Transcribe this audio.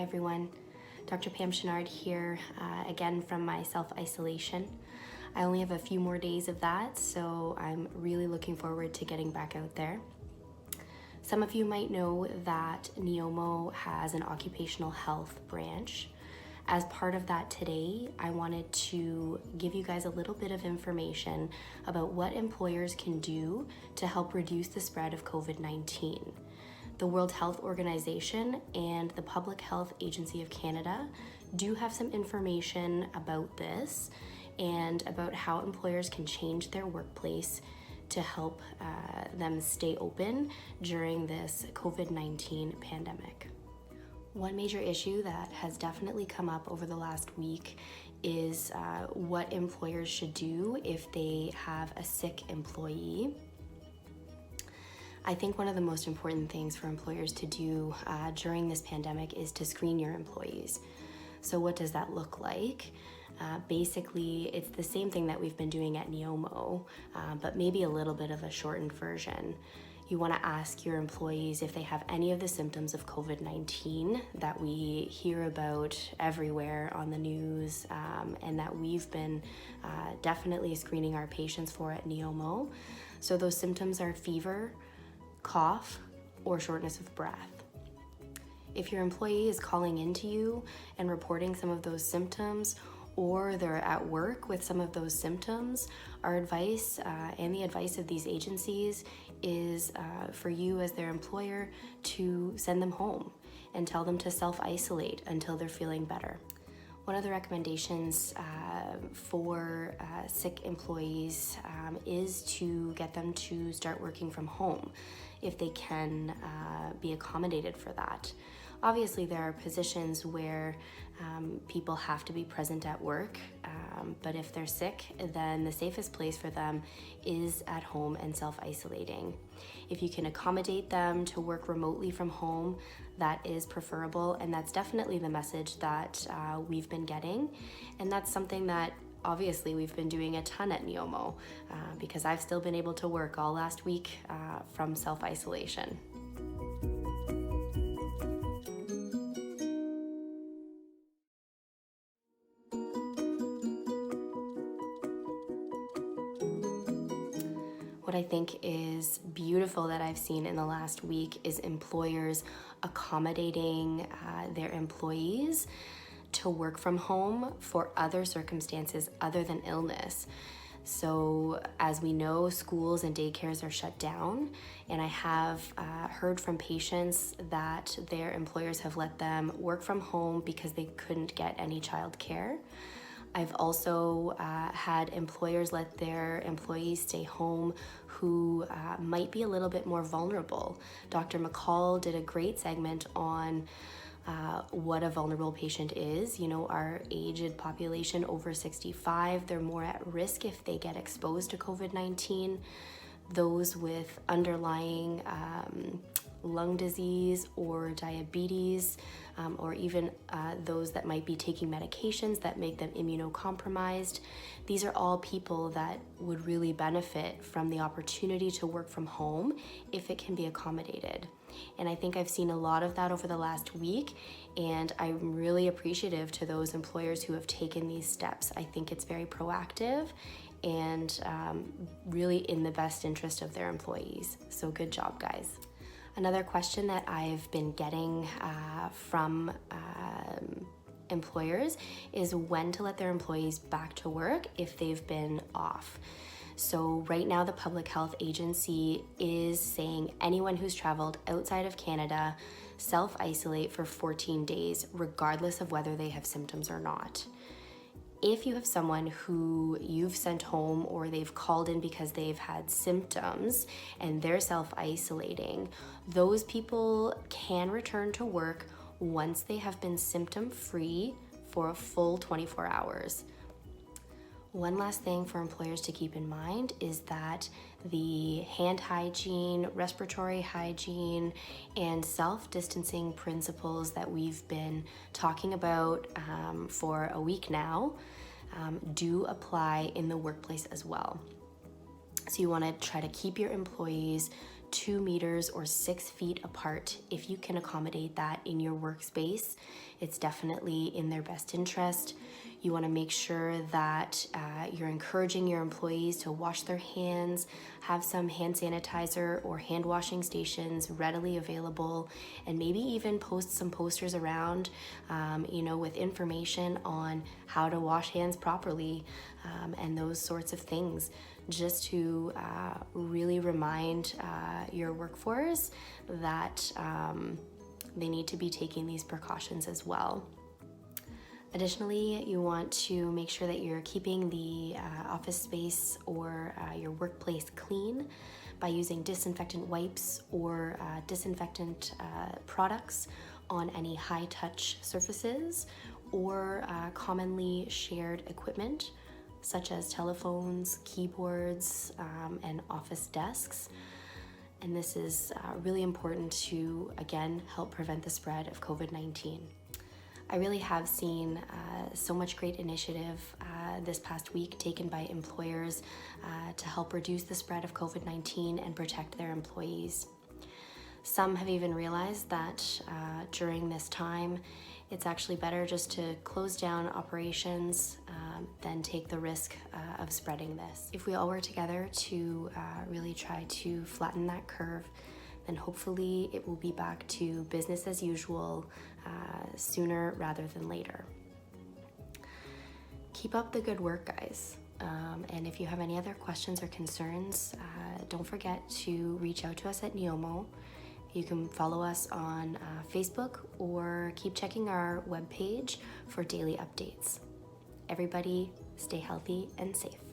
Hi everyone, Dr. Pam Chenard here again from my self-isolation. I only have a few more days of that, so I'm really looking forward to getting back out there. Some of you might know that NEOMO has an occupational health branch. As part of that today, I wanted to give you guys a little bit of information about what employers can do to help reduce the spread of COVID-19. The World Health Organization and the Public Health Agency of Canada do have some information about this and about how employers can change their workplace to help them stay open during this COVID-19 pandemic. One major issue that has definitely come up over the last week is what employers should do if they have a sick employee. I think one of the most important things for employers to do during this pandemic is to screen your employees. So what does that look like? Basically, it's the same thing that we've been doing at NEOMO, but maybe a little bit of a shortened version. You want to ask your employees if they have any of the symptoms of COVID-19 that we hear about everywhere on the news and that we've been definitely screening our patients for at NEOMO. So those symptoms are fever, cough, or shortness of breath. If your employee is calling into you and reporting some of those symptoms, or they're at work with some of those symptoms, our advice and the advice of these agencies is for you as their employer to send them home and tell them to self-isolate until they're feeling better. One of the recommendations for sick employees is to get them to start working from home if they can be accommodated for that. Obviously, there are positions where people have to be present at work, but if they're sick, then the safest place for them is at home and self-isolating. If you can accommodate them to work remotely from home, that is preferable, and that's definitely the message that we've been getting, and that's something that obviously we've been doing a ton at NEOMO because I've still been able to work all last week from self-isolation. What I think is beautiful that I've seen in the last week is employers accommodating their employees to work from home for other circumstances other than illness. So as we know, schools and daycares are shut down, and I have heard from patients that their employers have let them work from home because they couldn't get any childcare. I've also had employers let their employees stay home who might be a little bit more vulnerable. Dr. McCall did a great segment on what a vulnerable patient is. You know, our aged population over 65, they're more at risk if they get exposed to COVID-19. Those with underlying lung disease or diabetes, or even those that might be taking medications that make them immunocompromised. These are all people that would really benefit from the opportunity to work from home if it can be accommodated. And I think I've seen a lot of that over the last week, and I'm really appreciative to those employers who have taken these steps. I think it's very proactive and really in the best interest of their employees. So good job, guys. Another question that I've been getting from employers is when to let their employees back to work if they've been off. So right now the Public Health Agency is saying anyone who's traveled outside of Canada self-isolate for 14 days regardless of whether they have symptoms or not. If you have someone who you've sent home or they've called in because they've had symptoms and they're self-isolating, those people can return to work once they have been symptom-free for a full 24 hours. One last thing for employers to keep in mind is that the hand hygiene, respiratory hygiene, and self-distancing principles that we've been talking about for a week now do apply in the workplace as well. So you want to try to keep your employees 2 meters or 6 feet apart. If you can accommodate that in your workspace, it's definitely in their best interest. You want to make sure that you're encouraging your employees to wash their hands, have some hand sanitizer or hand washing stations readily available, and maybe even post some posters around, with information on how to wash hands properly and those sorts of things, just to really remind your workforce that they need to be taking these precautions as well. Additionally, you want to make sure that you're keeping the office space or your workplace clean by using disinfectant wipes or disinfectant products on any high-touch surfaces or commonly shared equipment such as telephones, keyboards, and office desks. And this is really important to, again, help prevent the spread of COVID-19. I really have seen so much great initiative this past week taken by employers to help reduce the spread of COVID-19 and protect their employees. Some have even realized that during this time, it's actually better just to close down operations than take the risk of spreading this. If we all work together to really try to flatten that curve, then hopefully it will be back to business as usual sooner rather than later. Keep up the good work, guys. And if you have any other questions or concerns, don't forget to reach out to us at NEOMO. You can follow us on Facebook or keep checking our webpage for daily updates. Everybody, stay healthy and safe.